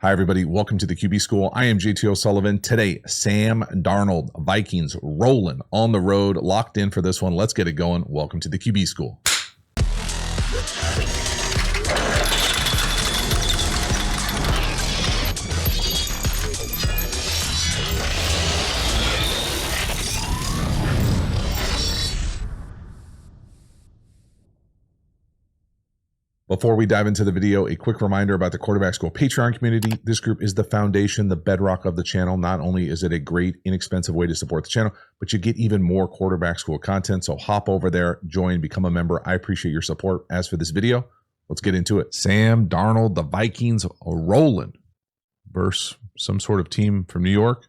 Hi, everybody. Welcome to the QB School. I am JT O'Sullivan. Today, Sam Darnold, Vikings, rolling on the road, locked in for this one. Let's get it going. Welcome to the QB School. Before we dive into the video, a quick reminder about the Quarterback School Patreon community. This group is the foundation, the bedrock of the channel. Not only is it a great, inexpensive way to support the channel, but you get even more Quarterback School content. So hop over there, join, become a member. I appreciate your support. As for this video, let's get into it. Sam Darnold, the Vikings are rolling versus some sort of team from New York.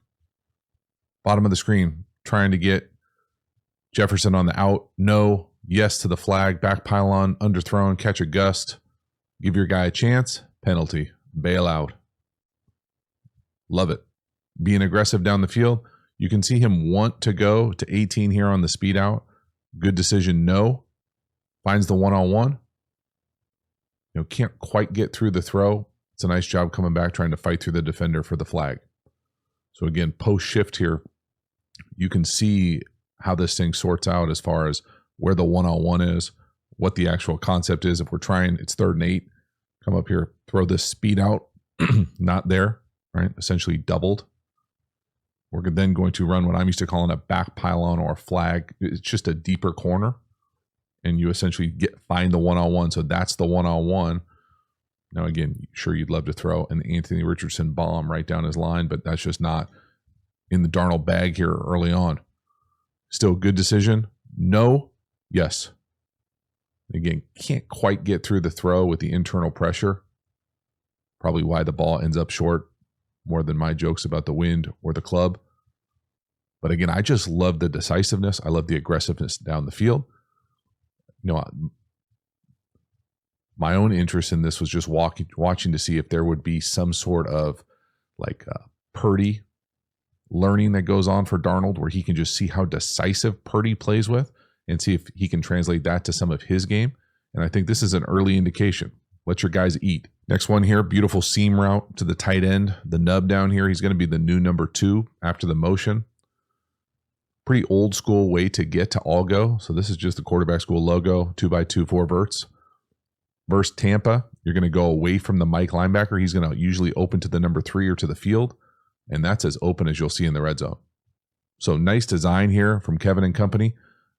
Bottom of the screen, trying to get Jefferson on the out. No. Yes to the flag, back pylon, underthrown, catch a gust, give your guy a chance, penalty, bail out. Love it. Being aggressive down the field. You can see him want to go to 18 here on the speed out. Good decision, no. Finds the one-on-one. Can't quite get through the throw. It's a nice job coming back, trying to fight through the defender for the flag. So again, post shift here, you can see how this thing sorts out as far as where the one-on-one is, what the actual concept is. If we're trying, it's 3rd and 8, come up here, throw this speed out, not there, right? Essentially doubled. We're then going to run what I'm used to calling a back pylon or a flag. It's just a deeper corner, and you essentially find the one-on-one. So that's the one-on-one. Now, again, sure, you'd love to throw an Anthony Richardson bomb right down his line, but that's just not in the Darnold bag here early on. Still a good decision. No. Yes. Again, can't quite get through the throw with the internal pressure. Probably why the ball ends up short more than my jokes about the wind or the club. But again, I just love the decisiveness. I love the aggressiveness down the field. My own interest in this was just watching to see if there would be some sort of like Purdy learning that goes on for Darnold, where he can just see how decisive Purdy plays with, and see if he can translate that to some of his game. And I think this is an early indication. Let your guys eat. Next one here, beautiful seam route to the tight end. The nub down here, he's going to be the new number 2 after the motion. Pretty old school way to get to all go. So this is just the Quarterback School logo, 2x2, 4 verts. Versus Tampa, you're going to go away from the Mike linebacker. He's going to usually open to the number 3 or to the field. And that's as open as you'll see in the red zone. So nice design here from Kevin and company.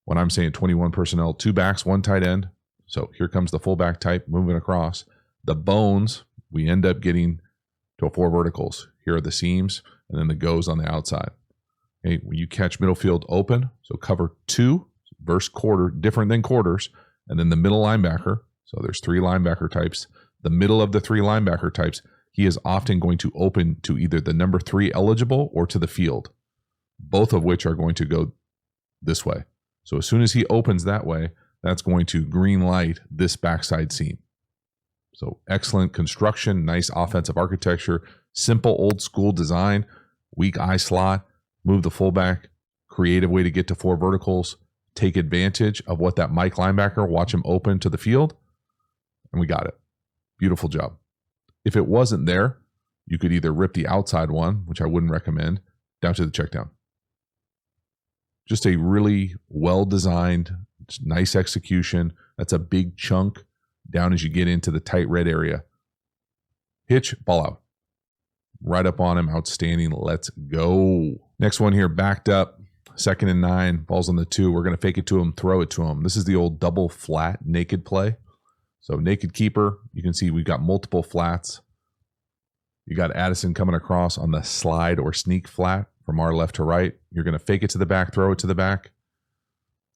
When I'm saying 21 personnel, 2 backs, 1 tight end. So here comes the fullback type moving across. The bones, we end up getting to 4 verticals. Here are the seams, and then the goes on the outside. Okay, when you catch middle field open, so cover 2 versus quarter, different than quarters, and then the middle linebacker. So there's 3 linebacker types. The middle of the 3 linebacker types, he is often going to open to either the number 3 eligible or to the field, both of which are going to go this way. So as soon as he opens that way, that's going to green light this backside seam. So excellent construction, nice offensive architecture, simple old school design, weak eye slot, move the fullback, creative way to get to 4 verticals, take advantage of what that Mike linebacker, watch him open to the field, and we got it. Beautiful job. If it wasn't there, you could either rip the outside one, which I wouldn't recommend, down to the check down. Just a really well-designed, nice execution. That's a big chunk down as you get into the tight red area. Hitch, ball out. Right up on him, outstanding. Let's go. Next one here, backed up, 2nd and 9, balls on the 2. We're going to fake it to him, throw it to him. This is the old double flat naked play. So naked keeper, you can see we've got multiple flats. You got Addison coming across on the slide or sneak flat. From our left to right, you're going to fake it to the back, throw it to the back.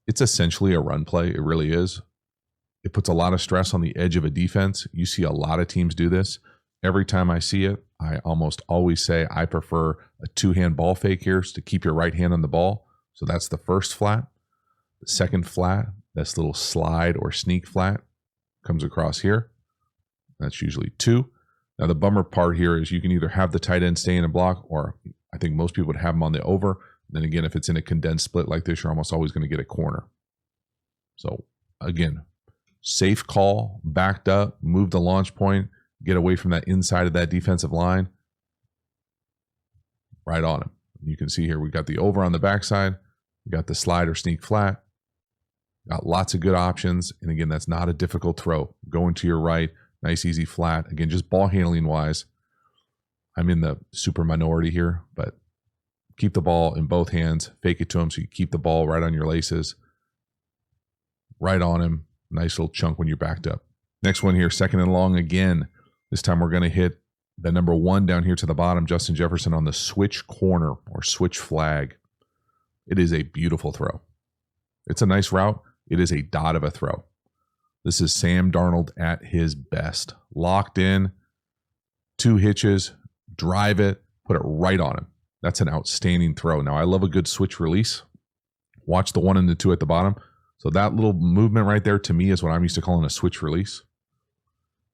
It's essentially a run play. It really is. It puts a lot of stress on the edge of a defense. You see a lot of teams do this. Every time I see it, I almost always say I prefer a 2-hand ball fake here to keep your right hand on the ball. So that's the first flat. The second flat, this little slide or sneak flat, comes across here. That's usually 2. Now the bummer part here is you can either have the tight end stay in a block, or I think most people would have them on the over. Then again, if it's in a condensed split like this, you're almost always going to get a corner. So again, safe call, backed up, move the launch point, get away from that inside of that defensive line. Right on him. You can see here we got the over on the backside. We got the slide or sneak flat. Got lots of good options. And again, that's not a difficult throw. Going to your right, nice, easy flat. Again, just ball handling wise, I'm in the super minority here, but keep the ball in both hands. Fake it to him so you keep the ball right on your laces. Right on him. Nice little chunk when you're backed up. Next one here, 2nd and long again. This time we're going to hit the number 1 down here to the bottom, Justin Jefferson on the switch corner or switch flag. It is a beautiful throw. It's a nice route. It is a dot of a throw. This is Sam Darnold at his best. Locked in, 2 hitches, drive it, put it right on him. That's an outstanding throw. Now, I love a good switch release. Watch the 1 and the 2 at the bottom. So that little movement right there, to me, is what I'm used to calling a switch release.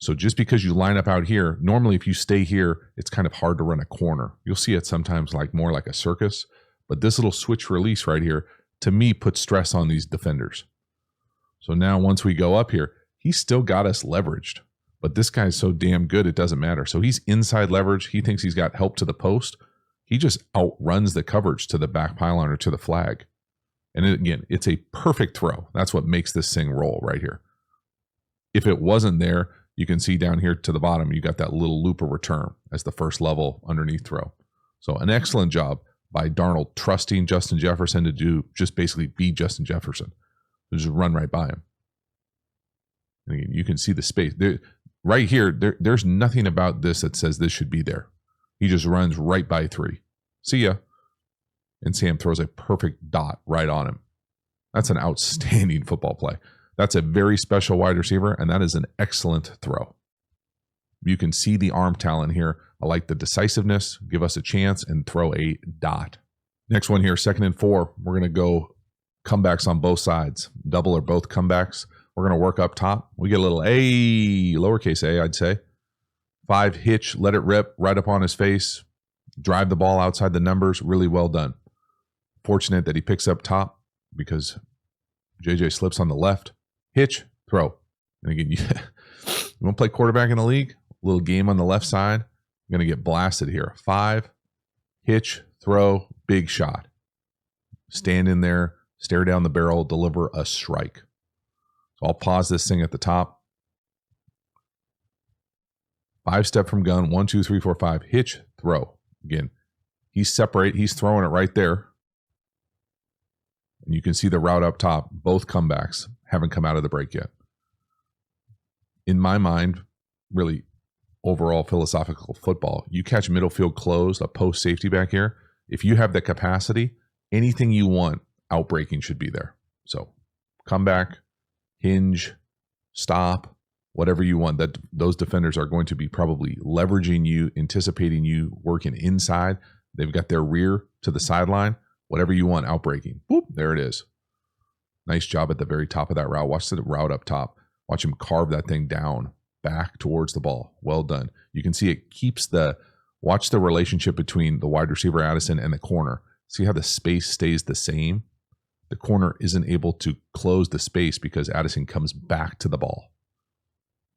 So just because you line up out here, normally if you stay here, it's kind of hard to run a corner. You'll see it sometimes like more like a circus. But this little switch release right here, to me, puts stress on these defenders. So now once we go up here, he's still got us leveraged. But this guy's so damn good, it doesn't matter. So he's inside leverage. He thinks he's got help to the post. He just outruns the coverage to the back pylon or to the flag. And again, it's a perfect throw. That's what makes this thing roll right here. If it wasn't there, you can see down here to the bottom, you got that little loop of return as the first level underneath throw. So an excellent job by Darnold trusting Justin Jefferson to do just basically be Justin Jefferson. Just run right by him. And again, you can see the space. Right here, there's nothing about this that says this should be there. He just runs right by 3. See ya. And Sam throws a perfect dot right on him. That's an outstanding football play. That's a very special wide receiver, and that is an excellent throw. You can see the arm talent here. I like the decisiveness, give us a chance, and throw a dot. Next one here, 2nd and 4. We're going to go comebacks on both sides. Double or both comebacks. We're going to work up top. We get a little A, lowercase a, I'd say. 5 hitch, let it rip right up on his face. Drive the ball outside the numbers. Really well done. Fortunate that he picks up top because JJ slips on the left. Hitch, throw. And again, you want to play quarterback in the league? A little game on the left side. You're going to get blasted here. 5, hitch, throw, big shot. Stand in there, stare down the barrel, deliver a strike. So I'll pause this thing at the top. 5 step from gun, 1, 2, 3, 4, 5. Hitch, throw. Again, he's throwing it right there. And you can see the route up top. Both comebacks haven't come out of the break yet. In my mind, really overall philosophical football, you catch middle field closed, a post safety back here. If you have the capacity, anything you want, outbreaking should be there. So comeback, hinge, stop, whatever you want. That those defenders are going to be probably leveraging you, anticipating you working inside. They've got their rear to the sideline. Whatever you want, outbreaking. Whoop, there it is. Nice job at the very top of that route. Watch the route up top. Watch him carve that thing down back towards the ball. Well done. You can see it keeps watch the relationship between the wide receiver Addison and the corner. See how the space stays the same? The corner isn't able to close the space because Addison comes back to the ball.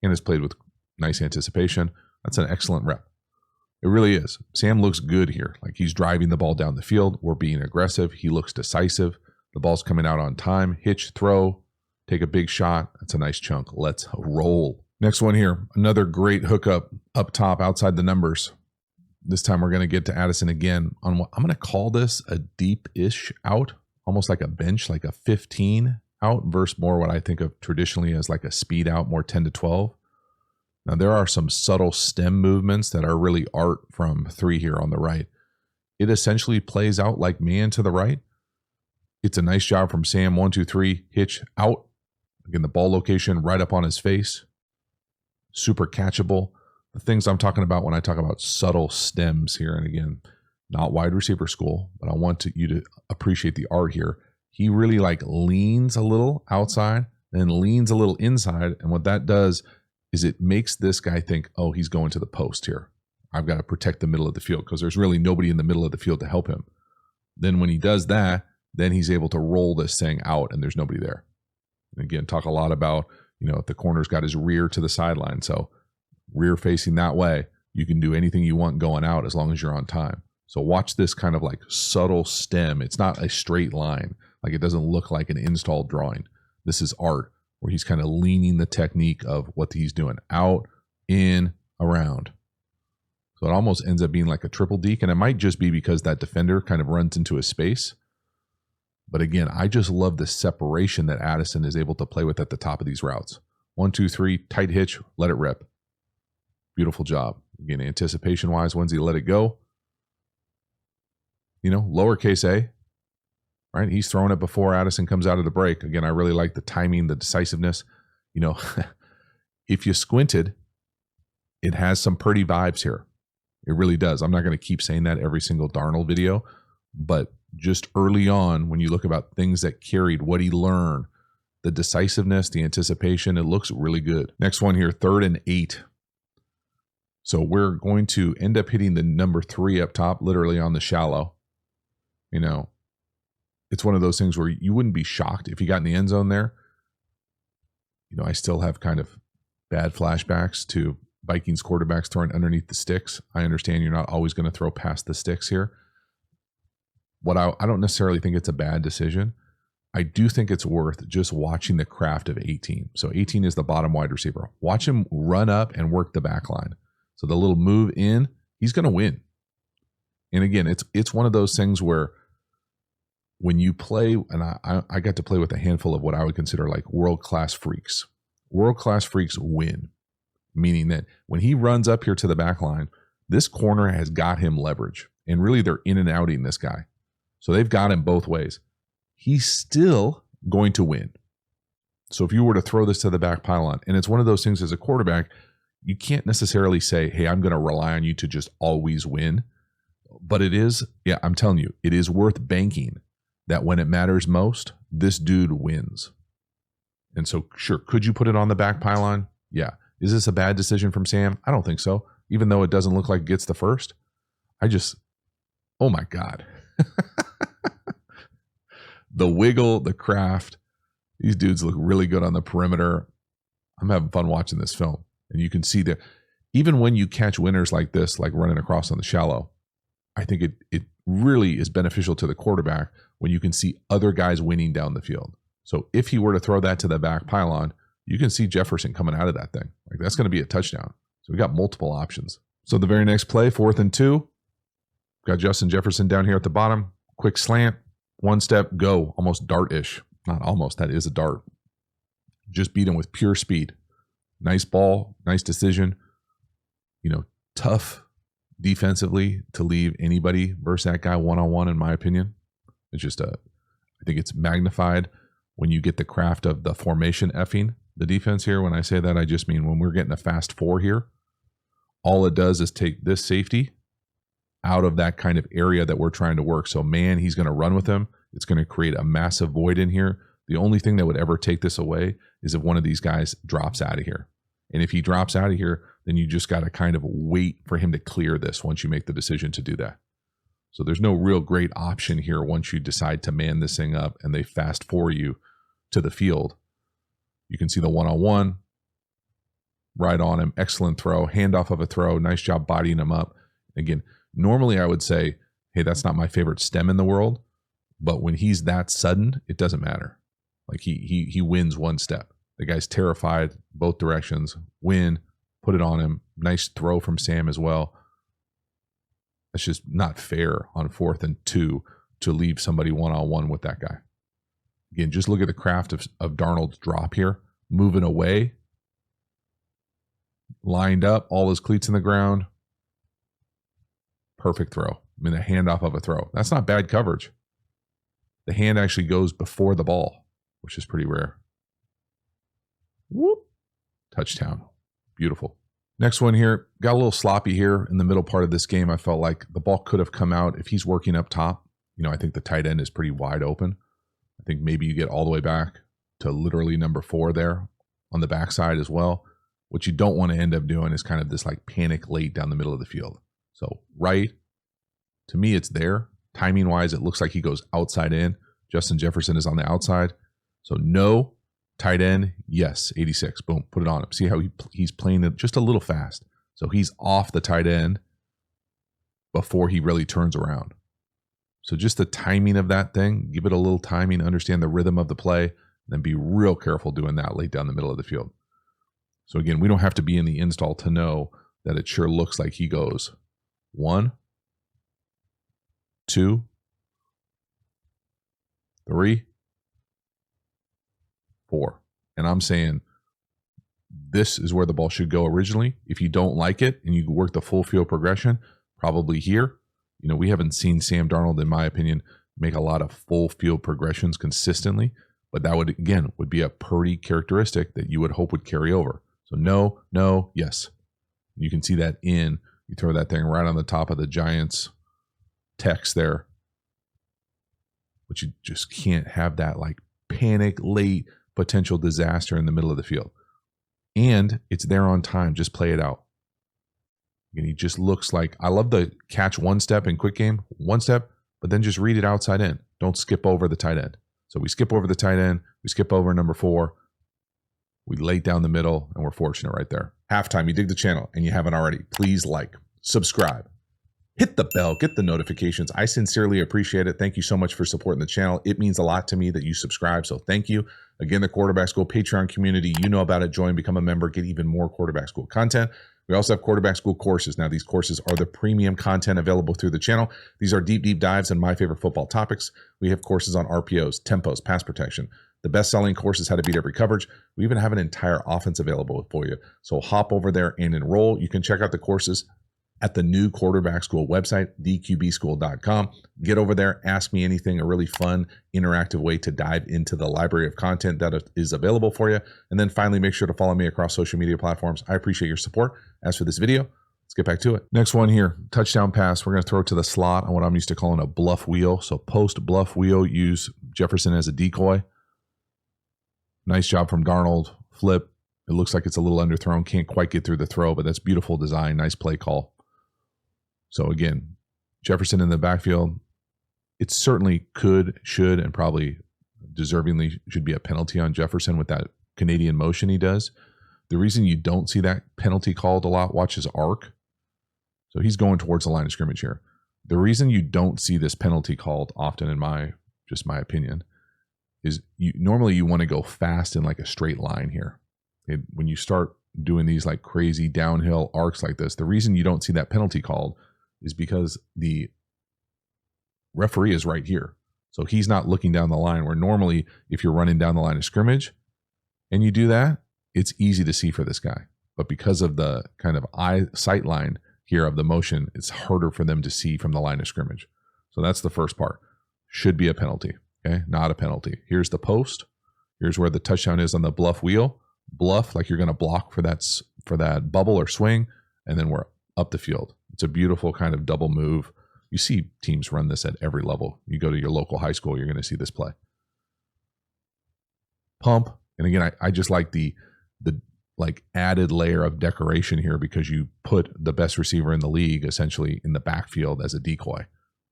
And is played with nice anticipation. That's an excellent rep. It really is. Sam looks good here. Like he's driving the ball down the field. We're being aggressive. He looks decisive. The ball's coming out on time. Hitch, throw, take a big shot. That's a nice chunk. Let's roll. Next one here. Another great hookup up top outside the numbers. This time we're going to get to Addison again on what I'm going to call this a deep-ish out, almost like a bench, like a 15 out versus more what I think of traditionally as like a speed out, more 10 to 12. Now, there are some subtle stem movements that are really art from 3 here on the right. It essentially plays out like man to the right. It's a nice job from Sam. 1, 2, 3, hitch out. Again, the ball location right up on his face. Super catchable. The things I'm talking about when I talk about subtle stems here, and again, not wide receiver school, but I want you to appreciate the art here. He really like leans a little outside, then leans a little inside, and what that does is it makes this guy think, oh, he's going to the post here. I've got to protect the middle of the field because there's really nobody in the middle of the field to help him. Then when he does that, then he's able to roll this thing out and there's nobody there. And again, talk a lot about, if the corner's got his rear to the sideline. So rear facing that way, you can do anything you want going out as long as you're on time. So watch this kind of like subtle stem. It's not a straight line. Like it doesn't look like an installed drawing. This is art where he's kind of leaning the technique of what he's doing out, in, around. So it almost ends up being like a triple deke, and it might just be because that defender kind of runs into a space. But again, I just love the separation that Addison is able to play with at the top of these routes. 1, 2, 3, tight hitch, let it rip. Beautiful job. Again, anticipation-wise, when's he let it go? You know, lowercase a, right? He's throwing it before Addison comes out of the break. Again, I really like the timing, the decisiveness. You know, if you squinted, it has some pretty vibes here. It really does. I'm not going to keep saying that every single Darnold video, but just early on, when you look about things that carried, what he learned, the decisiveness, the anticipation, it looks really good. Next one here, 3rd and 8. So we're going to end up hitting the number 3 up top, literally on the shallow. You know, it's one of those things where you wouldn't be shocked if you got in the end zone there. You know, I still have kind of bad flashbacks to Vikings quarterbacks throwing underneath the sticks. I understand you're not always going to throw past the sticks here. What I don't necessarily think it's a bad decision. I do think it's worth just watching the craft of 18. So 18 is the bottom wide receiver. Watch him run up and work the back line. So the little move in, he's going to win. And again, it's one of those things where when you play, and I got to play with a handful of what I would consider like world-class freaks. World-class freaks win. Meaning that when he runs up here to the back line, this corner has got him leverage. And really, they're in and outing this guy. So they've got him both ways. He's still going to win. So if you were to throw this to the back pylon, and it's one of those things as a quarterback, you can't necessarily say, hey, I'm going to rely on you to just always win. But it is, yeah, I'm telling you, it is worth banking that when it matters most, this dude wins. And so, sure, could you put it on the back pylon? Yeah. Is this a bad decision from Sam? I don't think so. Even though it doesn't look like it gets the first. Oh my God. The wiggle, the craft. These dudes look really good on the perimeter. I'm having fun watching this film. And you can see that even when you catch winners like this, like running across on the shallow, I think it really is beneficial to the quarterback when you can see other guys winning down the field. So if he were to throw that to the back pylon, you can see Jefferson coming out of that thing. Like that's going to be a touchdown. So we got multiple options. So the very next play, 4th and 2, got Justin Jefferson down here at the bottom. Quick slant, 1 step, go. Almost dart-ish. Not almost, that is a dart. Just beat him with pure speed. Nice ball, nice decision. You know, tough defensively to leave anybody versus that guy one-on-one, in my opinion. It's just I think it's magnified when you get the craft of the formation effing the defense here. When I say that, I just mean when we're getting a fast 4 here, all it does is take this safety out of that kind of area that we're trying to work. So man, he's going to run with him. It's going to create a massive void in here. The only thing that would ever take this away is if one of these guys drops out of here. And if he drops out of here, then you just got to kind of wait for him to clear this once you make the decision to do that. So there's no real great option here once you decide to man this thing up and they fast for you to the field. You can see the one-on-one right on him. Excellent throw, handoff of a throw. Nice job bodying him up. Again, normally I would say, hey, that's not my favorite stem in the world. But when he's that sudden, it doesn't matter. Like he wins 1 step. The guy's terrified, both directions, win, put it on him. Nice throw from Sam as well. It's just not fair on 4th and 2 to leave somebody one-on-one with that guy. Again, just look at the craft of Darnold's drop here. Moving away. Lined up, all his cleats in the ground. Perfect throw. I mean, a handoff of a throw. That's not bad coverage. The hand actually goes before the ball, which is pretty rare. Whoop. Touchdown. Beautiful. Next one here. Got a little sloppy here in the middle part of this game. I felt like the ball could have come out if he's working up top. You know, I think the tight end is pretty wide open. I think maybe you get all the way back to literally number 4 there on the backside as well. What you don't want to end up doing is kind of this like panic late down the middle of the field. So right, to me, it's there. Timing wise, it looks like he goes outside in. Justin Jefferson is on the outside. So no, Tight end, yes, 86. Boom, put it on him. See how he's playing it just a little fast. So he's off the tight end before he really turns around. So just the timing of that thing, give it a little timing, understand the rhythm of the play, and then be real careful doing that late down the middle of the field. So again, we don't have to be in the install to know that it sure looks like he goes 1, 2, 3, 4. And I'm saying this is where the ball should go originally. If you don't like it and you work the full field progression, probably here. You know, we haven't seen Sam Darnold, in my opinion, make a lot of full field progressions consistently, but that would, again, would be a Purdy characteristic that you would hope would carry over. So no, no, yes. You can see that you throw that thing right on the top of the Giants text there, but you just can't have that like panic late potential disaster in the middle of the field. And it's there on time. Just play it out. And he just looks like, I love the catch one step in quick game, one step, but then just read it outside in. Don't skip over the tight end. So we skip over the tight end. We skip over number 4. We lay down the middle, and we're fortunate right there. Halftime, you dig the channel and you haven't already, please like, subscribe, hit the bell, get the notifications. I sincerely appreciate it. Thank you so much for supporting the channel. It means a lot to me that you subscribe, so thank you. Again, the Quarterback School Patreon community, you know about it. Join, become a member, get even more Quarterback School content. We also have Quarterback School courses. Now, these courses are the premium content available through the channel. These are deep, deep dives on my favorite football topics. We have courses on RPOs, tempos, pass protection. The best-selling course is how to beat every coverage. We even have an entire offense available for you. So hop over there and enroll. You can check out the courses at the new Quarterback School website, theqbschool.com. Get over there, ask me anything, a really fun, interactive way to dive into the library of content that is available for you. And then finally, make sure to follow me across social media platforms. I appreciate your support. As for this video, let's get back to it. Next one here, touchdown pass. We're going to throw it to the slot on what I'm used to calling a bluff wheel. So post bluff wheel, use Jefferson as a decoy. Nice job from Darnold. Flip. It looks like it's a little underthrown. Can't quite get through the throw, but that's beautiful design. Nice play call. So again, Jefferson in the backfield, it certainly could, should, and probably deservingly should be a penalty on Jefferson with that Canadian motion he does. The reason you don't see that penalty called a lot, watch his arc. So he's going towards the line of scrimmage here. The reason you don't see this penalty called often, in my opinion, is normally you want to go fast in like a straight line here. When you start doing these like crazy downhill arcs like this, the reason you don't see that penalty called is because the referee is right here. So he's not looking down the line, where normally if you're running down the line of scrimmage and you do that, it's easy to see for this guy. But because of the kind of sight line here of the motion, it's harder for them to see from the line of scrimmage. So that's the first part. Should be a penalty, okay? Not a penalty. Here's the post. Here's where the touchdown is on the bluff wheel. Bluff, like you're going to block for that bubble or swing, and then we're up the field. It's a beautiful kind of double move. You see teams run this at every level. You go to your local high school, you're going to see this play. Pump, and again, I just like the like added layer of decoration here, because you put the best receiver in the league essentially in the backfield as a decoy.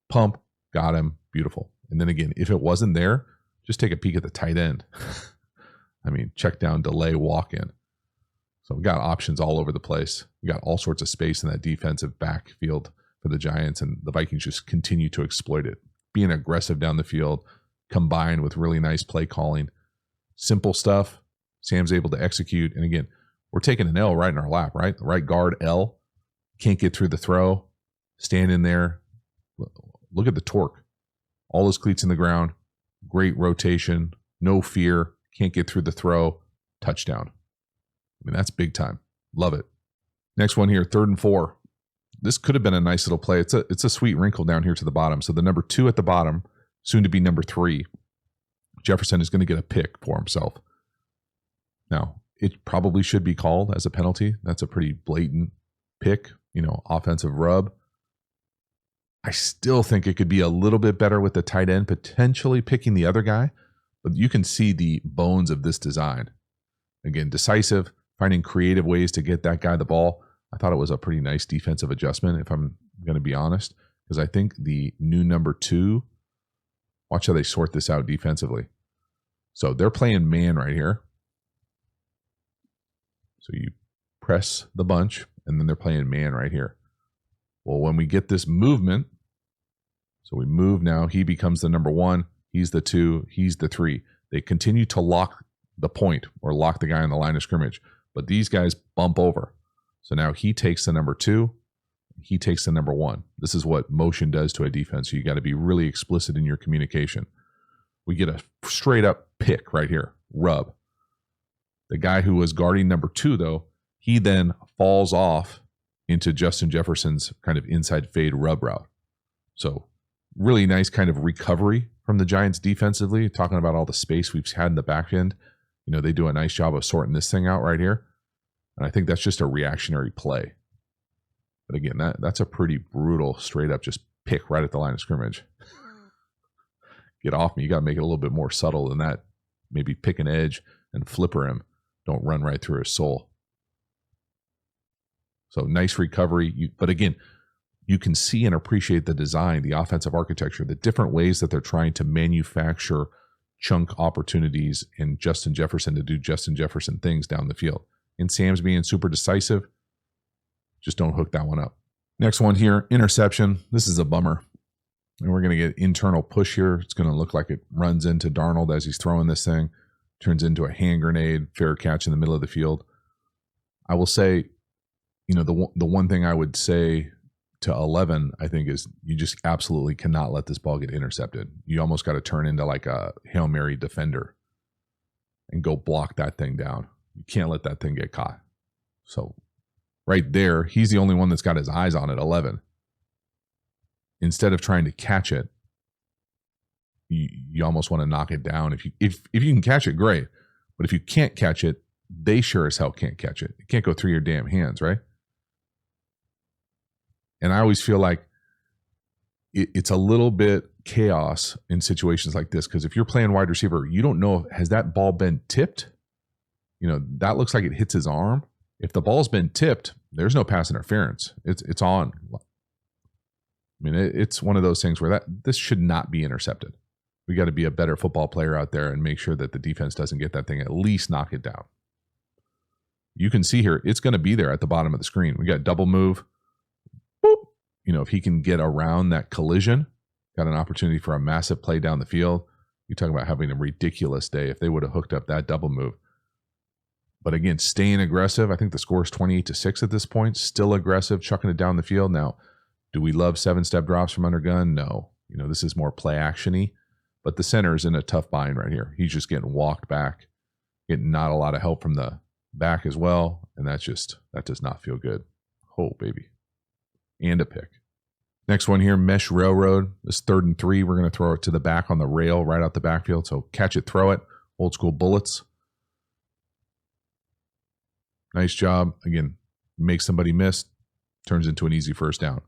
Pump, got him, beautiful. And then again, if it wasn't there, just take a peek at the tight end. I mean, check down, delay, walk in. So we got options all over the place. We got all sorts of space in that defensive backfield for the Giants, and the Vikings just continue to exploit it. Being aggressive down the field, combined with really nice play calling. Simple stuff. Sam's able to execute. And again, we're taking an L right in our lap, right? The right guard, L. Can't get through the throw. Stand in there. Look at the torque. All those cleats in the ground. Great rotation. No fear. Can't get through the throw. Touchdown. I mean, that's big time. Love it. Next one here, 3rd and 4. This could have been a nice little play. It's a sweet wrinkle down here to the bottom. So the number 2 at the bottom, soon to be number 3. Jefferson is going to get a pick for himself. Now, it probably should be called as a penalty. That's a pretty blatant pick, offensive rub. I still think it could be a little bit better with the tight end potentially picking the other guy, but you can see the bones of this design. Again, decisive, finding creative ways to get that guy the ball. I thought it was a pretty nice defensive adjustment, if I'm going to be honest, because I think the new number 2, watch how they sort this out defensively. So they're playing man right here. So you press the bunch, and then they're playing man right here. Well, when we get this movement, so we move now, he becomes the number 1, he's the 2, he's the 3. They continue to lock the point or lock the guy on the line of scrimmage, but these guys bump over. So now he takes the number 2, he takes the number 1. This is what motion does to a defense. So you got to be really explicit in your communication. We get a straight up pick right here, rub. The guy who was guarding number 2, though, he then falls off into Justin Jefferson's kind of inside fade rub route. So really nice kind of recovery from the Giants defensively, talking about all the space we've had in the back end. You know, they do a nice job of sorting this thing out right here. And I think that's just a reactionary play. But again, that's a pretty brutal, straight up just pick right at the line of scrimmage. Get off me. You got to make it a little bit more subtle than that. Maybe pick an edge and flipper him. Don't run right through his soul. So nice recovery. But again, you can see and appreciate the design, the offensive architecture, the different ways that they're trying to manufacture chunk opportunities and Justin Jefferson to do Justin Jefferson things down the field. And Sam's being super decisive. Just don't hook that one up. Next one here, interception. This is a bummer. And we're going to get internal push here. It's going to look like it runs into Darnold as he's throwing this thing. Turns into a hand grenade, fair catch in the middle of the field. I will say, you know, the one thing I would say to 11, I think, is you just absolutely cannot let this ball get intercepted. You almost got to turn into like a Hail Mary defender and go block that thing down. You can't let that thing get caught. So right there, he's the only one that's got his eyes on it, 11. Instead of trying to catch it, you almost want to knock it down. If you can catch it, great. But if you can't catch it, they sure as hell can't catch it. It can't go through your damn hands, right? And I always feel like it's a little bit chaos in situations like this, because if you're playing wide receiver, you don't know, has that ball been tipped? You know, that looks like it hits his arm. If the ball's been tipped, there's no pass interference. It's on. I mean, it's one of those things where this should not be intercepted. We got to be a better football player out there and make sure that the defense doesn't get that thing, at least knock it down. You can see here, it's going to be there at the bottom of the screen. We got double move. Boop. You know, if he can get around that collision, got an opportunity for a massive play down the field. You talk about having a ridiculous day if they would have hooked up that double move. But again, staying aggressive. I think the score is 28-6 at this point. Still aggressive, chucking it down the field. Now, do we love 7-step drops from under gun? No. You know, this is more play action-y. But the center is in a tough bind right here. He's just getting walked back, getting not a lot of help from the back as well. And that does not feel good. Oh, baby. And a pick. Next one here, mesh railroad. This 3rd and 3. We're going to throw it to the back on the rail right out the backfield. So catch it, throw it. Old school bullets. Nice job. Again, make somebody miss. Turns into an easy first down.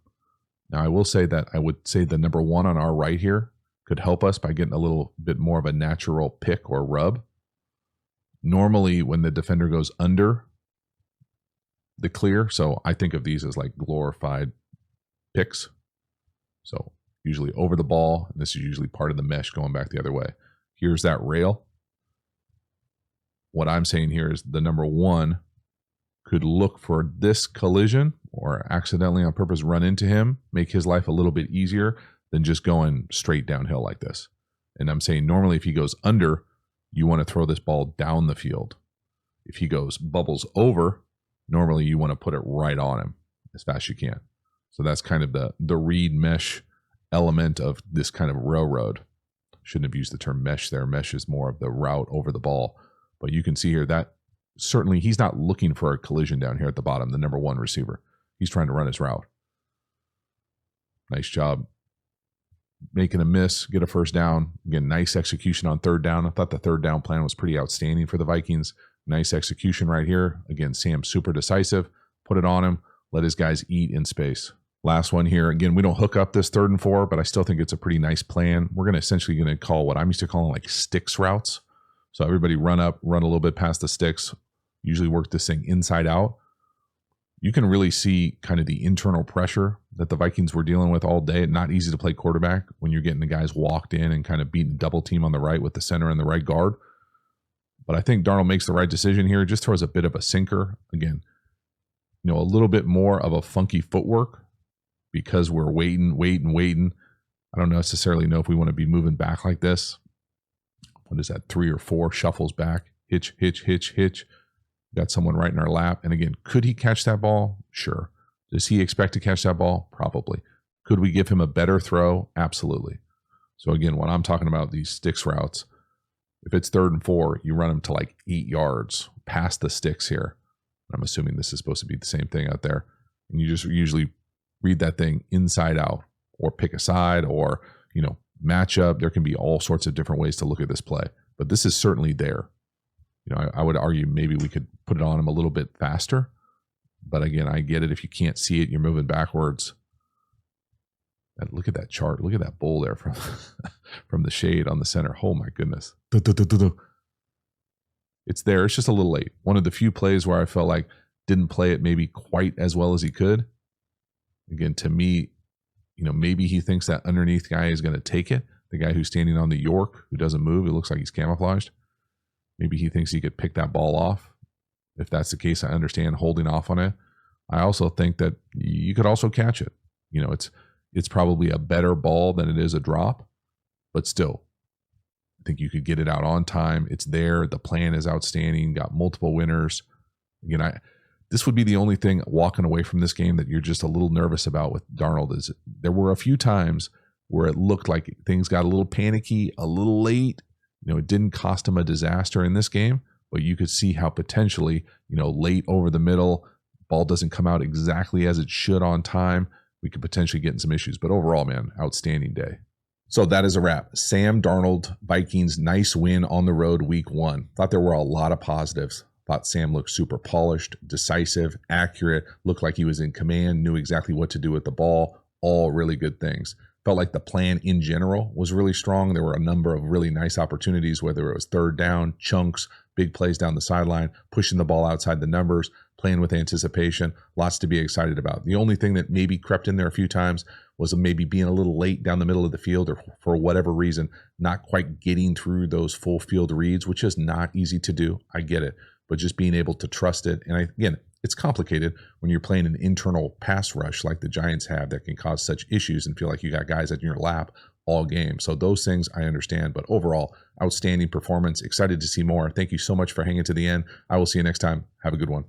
Now, I will say that I would say the number 1 on our right here could help us by getting a little bit more of a natural pick or rub. Normally, when the defender goes under the clear, so I think of these as like glorified picks. So usually over the ball, and this is usually part of the mesh going back the other way. Here's that rail. What I'm saying here is the number 1 could look for this collision or accidentally on purpose run into him, make his life a little bit easier than just going straight downhill like this. And I'm saying normally if he goes under, you want to throw this ball down the field. If he goes bubbles over, normally you want to put it right on him as fast as you can. So that's kind of the read mesh element of this kind of railroad. Shouldn't have used the term mesh there. Mesh is more of the route over the ball. But you can see here that certainly he's not looking for a collision down here at the bottom, the number 1 receiver. He's trying to run his route. Nice job. Making a miss, get a first down. Again, nice execution on 3rd down. I thought the 3rd down plan was pretty outstanding for the Vikings. Nice execution right here. Again, Sam super decisive. Put it on him. Let his guys eat in space. Last one here. Again, we don't hook up this 3rd and 4, but I still think it's a pretty nice plan. We're essentially going to call what I'm used to calling like sticks routes. So everybody run up, run a little bit past the sticks, usually work this thing inside out. You can really see kind of the internal pressure that the Vikings were dealing with all day. Not easy to play quarterback when you're getting the guys walked in and kind of beating double team on the right with the center and the right guard. But I think Darnold makes the right decision here. Just throws a bit of a sinker. Again, a little bit more of a funky footwork because we're waiting. I don't necessarily know if we want to be moving back like this. What is that? 3 or 4 shuffles back. Hitch. Got someone right in our lap. And again, could he catch that ball? Sure. Does he expect to catch that ball? Probably. Could we give him a better throw? Absolutely. So again, when I'm talking about these sticks routes, if it's 3rd and 4, you run them to like 8 yards past the sticks here. I'm assuming this is supposed to be the same thing out there. And you just usually read that thing inside out or pick a side or, match up. There can be all sorts of different ways to look at this play. But this is certainly there. I would argue maybe we could put it on him a little bit faster. But again, I get it. If you can't see it, you're moving backwards. And look at that chart. Look at that bull there from the shade on the center. Oh my goodness. It's there. It's just a little late. One of the few plays where I felt like didn't play it maybe quite as well as he could. Again, to me, maybe he thinks that underneath guy is going to take it. The guy who's standing on the York, who doesn't move. It looks like he's camouflaged. Maybe he thinks he could pick that ball off. If that's the case, I understand holding off on it. I also think that you could also catch it. It's probably a better ball than it is a drop, but still, I think you could get it out on time. It's there. The plan is outstanding. Got multiple winners. Again, this would be the only thing walking away from this game that you're just a little nervous about with Darnold is there were a few times where it looked like things got a little panicky, a little late. It didn't cost him a disaster in this game, but you could see how potentially, late over the middle, ball doesn't come out exactly as it should on time. We could potentially get in some issues. But overall, man, outstanding day. So that is a wrap. Sam Darnold, Vikings, nice win on the road week 1. Thought there were a lot of positives. Thought Sam looked super polished, decisive, accurate, looked like he was in command, knew exactly what to do with the ball. All really good things. Felt like the plan in general was really strong. There were a number of really nice opportunities, whether it was 3rd down, chunks, big plays down the sideline, pushing the ball outside the numbers, playing with anticipation, lots to be excited about. The only thing that maybe crept in there a few times was maybe being a little late down the middle of the field or for whatever reason, not quite getting through those full field reads, which is not easy to do. I get it. But just being able to trust it. And again, it's complicated when you're playing an internal pass rush like the Giants have that can cause such issues and feel like you got guys at your lap all game. So those things I understand. But overall, outstanding performance. Excited to see more. Thank you so much for hanging to the end. I will see you next time. Have a good one.